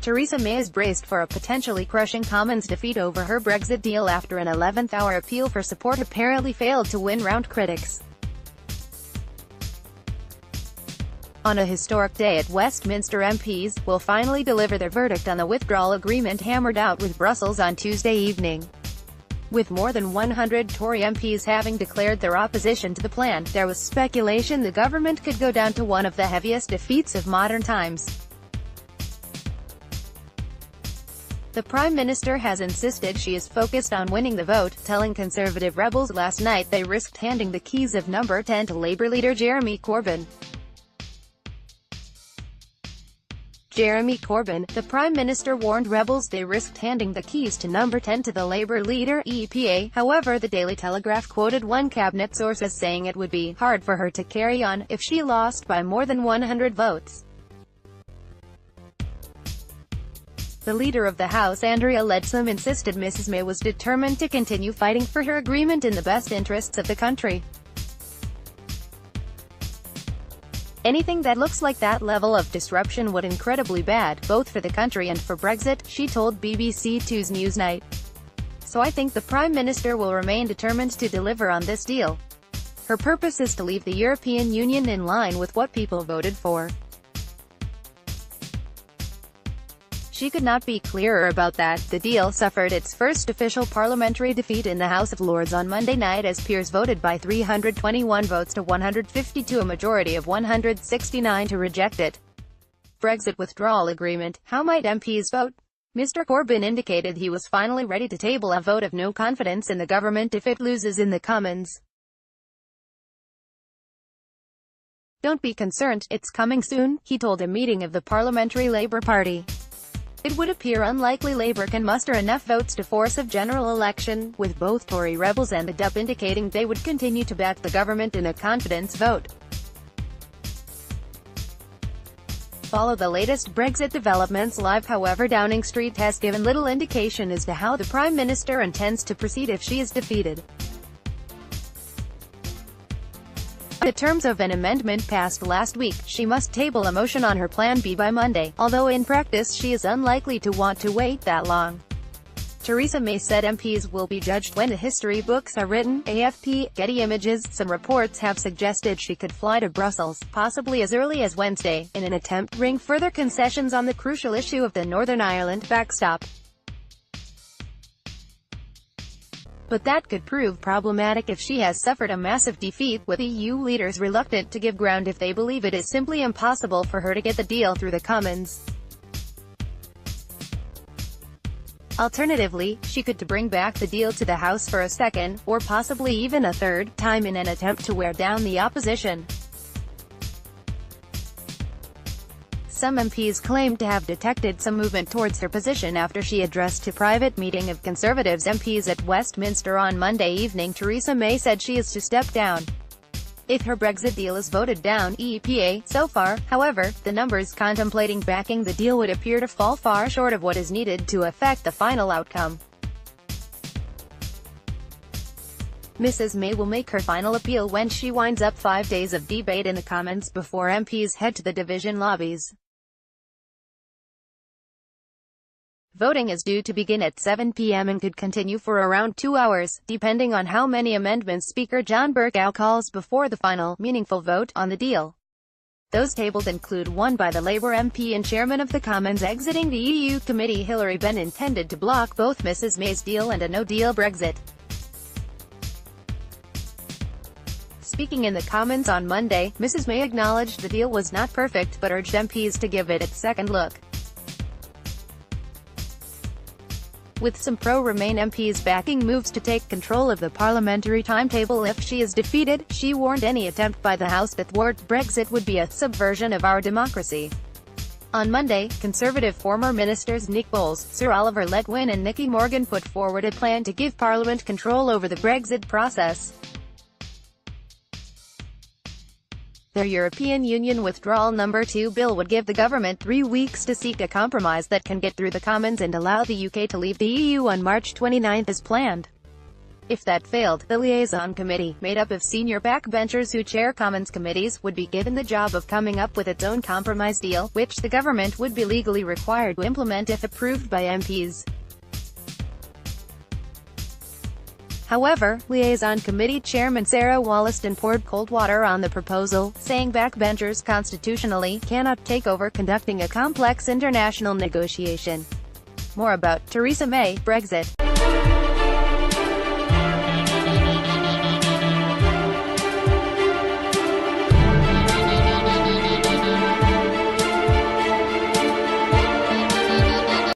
Theresa May is braced for a potentially crushing Commons defeat over her Brexit deal after an 11th-hour appeal for support apparently failed to win round critics. On a historic day at Westminster MPs will finally deliver their verdict on the withdrawal agreement hammered out with Brussels on Tuesday evening. With more than 100 Tory MPs having declared their opposition to the plan, there was speculation the government could go down to one of the heaviest defeats of modern times. The Prime Minister has insisted she is focused on winning the vote, telling Conservative rebels last night they risked handing the keys of number 10 to Labour leader Jeremy Corbyn. Jeremy Corbyn, the Prime Minister, warned rebels they risked handing the keys to number 10 to the Labour leader, EPA. However, the Daily Telegraph quoted one cabinet source as saying it would be hard for her to carry on if she lost by more than 100 votes. The Leader of the House, Andrea Leadsom, insisted Mrs May was determined to continue fighting for her agreement in the best interests of the country. Anything that looks like that level of disruption would be incredibly bad, both for the country and for Brexit, she told BBC Two's Newsnight. So I think the Prime Minister will remain determined to deliver on this deal. Her purpose is to leave the European Union in line with what people voted for. She could not be clearer about that. The deal suffered its first official parliamentary defeat in the House of Lords on Monday night as peers voted by 321 votes to 152, a majority of 169, to reject it. Brexit withdrawal agreement. How might MPs vote? Mr Corbyn indicated he was finally ready to table a vote of no confidence in the government if it loses in the Commons. "Don't be concerned, it's coming soon," he told a meeting of the Parliamentary Labour Party. It would appear unlikely Labour can muster enough votes to force a general election, with both Tory rebels and the DUP indicating they would continue to back the government in a confidence vote. Follow the latest Brexit developments live. However, Downing Street has given little indication as to how the Prime Minister intends to proceed if she is defeated. In the terms of an amendment passed last week, she must table a motion on her Plan B by Monday, although in practice she is unlikely to want to wait that long. Theresa May said MPs will be judged when the history books are written. AFP, Getty Images. Some reports have suggested she could fly to Brussels, possibly as early as Wednesday, in an attempt to wring further concessions on the crucial issue of the Northern Ireland backstop. But that could prove problematic if she has suffered a massive defeat, with EU leaders reluctant to give ground if they believe it is simply impossible for her to get the deal through the Commons. Alternatively, she could bring back the deal to the House for a second, or possibly even a third, time in an attempt to wear down the opposition. Some MPs claimed to have detected some movement towards her position after she addressed a private meeting of Conservatives MPs at Westminster on Monday evening. Theresa May said she is to step down if her Brexit deal is voted down. EPA. So far, however, the numbers contemplating backing the deal would appear to fall far short of what is needed to affect the final outcome. Mrs May will make her final appeal when she winds up 5 days of debate in the Commons before MPs head to the division lobbies. Voting is due to begin at 7 p.m. and could continue for around 2 hours, depending on how many amendments Speaker John Bercow calls before the final, meaningful vote on the deal. Those tabled include one by the Labour MP and Chairman of the Commons exiting the EU Committee Hilary Benn, intended to block both Mrs May's deal and a no-deal Brexit. Speaking in the Commons on Monday, Mrs May acknowledged the deal was not perfect but urged MPs to give it a second look. With some pro-Remain MPs backing moves to take control of the parliamentary timetable if she is defeated, she warned any attempt by the House to thwart Brexit would be a subversion of our democracy. On Monday, Conservative former ministers Nick Boles, Sir Oliver Letwin and Nicky Morgan put forward a plan to give Parliament control over the Brexit process. Their European Union Withdrawal No. 2 bill would give the government 3 weeks to seek a compromise that can get through the Commons and allow the UK to leave the EU on March 29 as planned. If that failed, the liaison committee, made up of senior backbenchers who chair Commons committees, would be given the job of coming up with its own compromise deal, which the government would be legally required to implement if approved by MPs. However, Liaison Committee Chairman Sarah Wollaston poured cold water on the proposal, saying backbenchers constitutionally cannot take over conducting a complex international negotiation. More about Theresa May, Brexit.